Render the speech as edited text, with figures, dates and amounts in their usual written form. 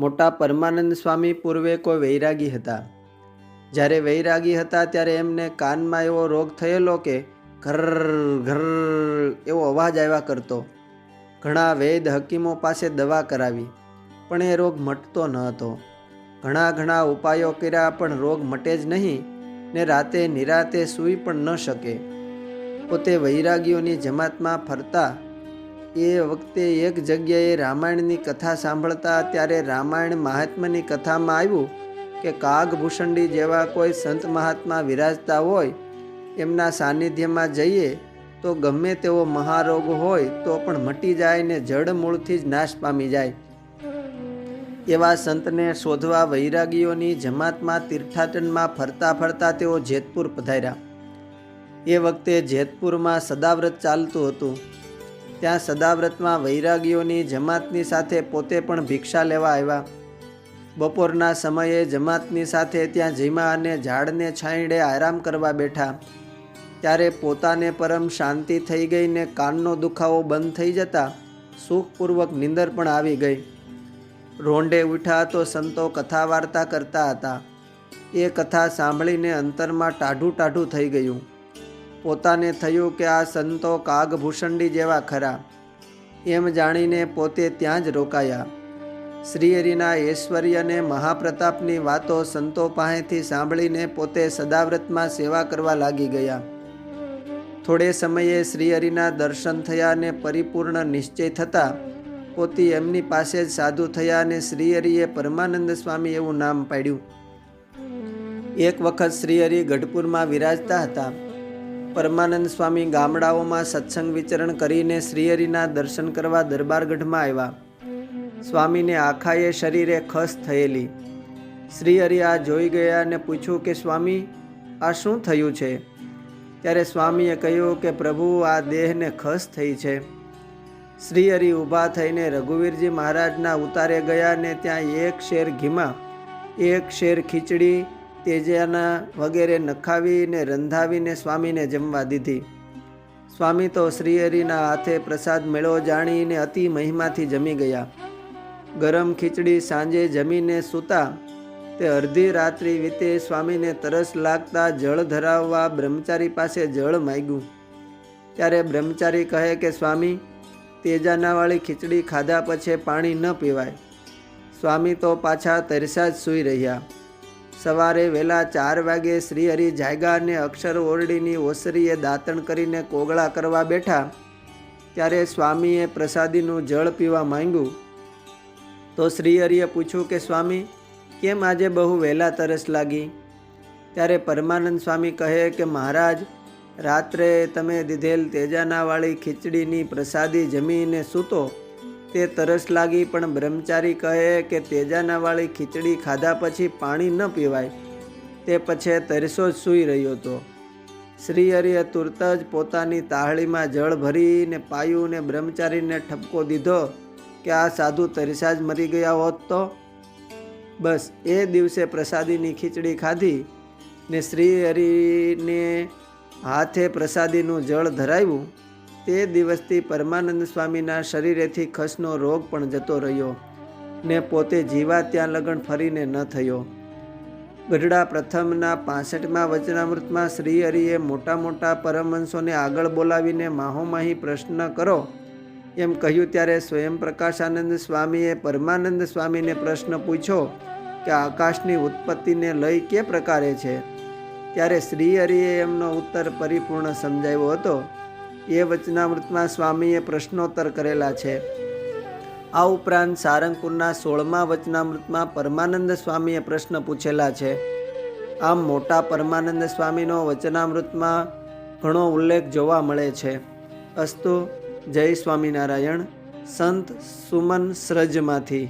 મોટા પરમાનંદ સ્વામી પૂર્વે કોઈ વૈરાગી હતા. જ્યારે વૈરાગી હતા ત્યારે એમને કાનમાં એવો રોગ થયેલો કે ઘર ઘર એવો અવાજ આવ્યા કરતો. ઘણા વૈદ હકીમો પાસે દવા કરાવી પણ એ રોગ મટતો ન હતો. ઘણા ઉપાયો કર્યા પણ રોગ મટે જ નહીં ને રાતે નિરાતે સૂઈ પણ ન શકે. પોતે વૈરાગીઓની જમાતમાં ફરતા એ વખતે એક જગ્યાએ રામાયણની કથા સાંભળતા ત્યારે રામાયણ મહાત્માની કથામાં આવ્યું કે કાગભૂષણડી જેવા કોઈ સંત મહાત્મા વિરાજતા હોય એમના સાનિધ્યમાં જઈએ તો ગમે તેવો મહારોગ હોય તો પણ મટી જાય ને જડ મૂળથી જ નાશ પામી જાય. એવા સંતને શોધવા વૈરાગીઓની જમાતમાં તીર્થાટનમાં ફરતા ફરતા તેઓ જેતપુર પધાર્યા. એ વખતે જેતપુરમાં સદાવ્રત ચાલતું હતું. ત્યાં સદાવ્રતમાં વૈરાગીઓની જમાતની સાથે પોતે પણ ભિક્ષા લેવા આવ્યા. બપોરના સમયે જમાતની સાથે ત્યાં જમ્યા અને ઝાડને છાંયડે આરામ કરવા બેઠા. ત્યારે પોતાને પરમ શાંતિ થઈ ગઈ ને કાનનો દુખાવો બંધ થઈ જતા સુખપૂર્વક નીંદર પણ આવી ગઈ. રોંઢે ઉઠ્યા તો સંતો કથા વાર્તા કરતા હતા. એ કથા સાંભળીને અંતરમાં ટાઢું થઈ ગયું. પોતાને થયું કે આ સંતો કાગભૂષણડી જેવા ખરા. એમ જાણીને પોતે ત્યાં જ રોકાયા. શ્રીહરિના ઐશ્વર્ય અને મહાપ્રતાપની વાતો સંતો પાસેથી સાંભળીને પોતે સદાવ્રતમાં સેવા કરવા લાગી ગયા. થોડે સમયે શ્રીહરિના દર્શન થયા અને પરિપૂર્ણ નિશ્ચય થતાં પોતે એમની પાસે જ સાધુ થયા અને શ્રીહરિએ પરમાનંદ સ્વામી એવું નામ પાડ્યું. એક વખત શ્રીહરિ ગઢપુરમાં વિરાજતા હતા. પરમાનંદ સ્વામી ગામડાઓમાં સત્સંગ વિચરણ કરીને શ્રીહરિના દર્શન કરવા દરબારગઢમાં આવ્યા. સ્વામીને આખાએ શરીરે ખસ થયેલી. શ્રીહરિ આ જોઈ ગયા અને પૂછ્યું કે સ્વામી આ શું થયું છે? ત્યારે સ્વામીએ કહ્યું કે પ્રભુ આ દેહને ખસ થઈ છે. શ્રીહરિ ઊભા થઈને રઘુવીરજી મહારાજના ઉતારે ગયા ને ત્યાં એક શેર ઘીમાં એક શેર ખીચડી તેજાના વગેરે નખાવીને રંધાવીને સ્વામીને જમવા દીધી. સ્વામી તો શ્રીહરિના હાથે પ્રસાદ મેળો જાણીને અતિ મહિમાથી જમી ગયા. ગરમ ખીચડી સાંજે જમીને સૂતા તે અડધી રાત્રિ વીતે સ્વામીને તરસ લાગતા જળ ધરાવવા બ્રહ્મચારી પાસે જળ માગ્યું. ત્યારે બ્રહ્મચારી કહે કે સ્વામી તેજાનાવાળી ખીચડી ખાધા પછી પાણી ન પીવાય. સ્વામી તો પાછા તરસા જ સૂઈ રહ્યા. સવારે વહેલા 4 વાગે શ્રીહરિ જાગ્યા અને અક્ષર ઓરડીની ઓસરીએ દાંતણ કરીને કોગળા કરવા બેઠા. ત્યારે સ્વામીએ પ્રસાદીનું જળ પીવા માંગ્યું. તો શ્રીહરિએ પૂછ્યું કે સ્વામી કેમ આજે બહુ વહેલા તરસ લાગી? ત્યારે પરમાનંદ સ્વામી કહે કે મહારાજ રાત્રે તમે દીધેલ તેજાનાવાળી ખીચડીની પ્રસાદી જમીને સૂતો તે તરસ લાગી, પણ બ્રહ્મચારી કહે કે તેજાનાવાળી ખીચડી ખાધા પછી પાણી ન પીવાય. તે પછી તરસો જ સૂઈ રહ્યો હતો. શ્રીહરિએ તુરત જ પોતાની તાહળીમાં જળ ભરીને પાયું ને બ્રહ્મચારીને ઠપકો દીધો કે આ સાધુ તરસા જ મરી ગયા હોત તો. બસ એ દિવસે પ્રસાદીની ખીચડી ખાધી ને શ્રીહરિને હાથે પ્રસાદીનું જળ ધરાવ્યું. તે દિવસથી પરમાનંદ સ્વામીના શરીરેથી ખસનો રોગ પણ જતો રહ્યો ને પોતે જીવા ત્યાં લગન ફરીને ન થયો. ગઢડા પ્રથમના 65મા વચનામૃતમાં શ્રીહરિએ મોટા પરમહંસોને આગળ બોલાવીને માહોમાહી પ્રશ્ન કરો એમ કહ્યું. ત્યારે સ્વયં પ્રકાશાનંદ સ્વામીએ પરમાનંદ સ્વામીને પ્રશ્ન પૂછ્યો કે આકાશની ઉત્પત્તિને લઈ કે પ્રકારે છે? ત્યારે શ્રીહરિએ એમનો ઉત્તર પરિપૂર્ણ સમજાવ્યો હતો. એ વચનામૃતમાં સ્વામીએ પ્રશ્નોત્તર કરેલા છે. આ ઉપરાંત સારંગપુરના 16મા વચનામૃતમાં પરમાનંદ સ્વામીએ પ્રશ્ન પૂછેલા છે. આમ મોટા પરમાનંદ સ્વામીનો વચનામૃતમાં ઘણો ઉલ્લેખ જોવા મળે છે. અસ્તુ. જય સ્વામિનારાયણ. સંત સુમન સ્રજમાંથી.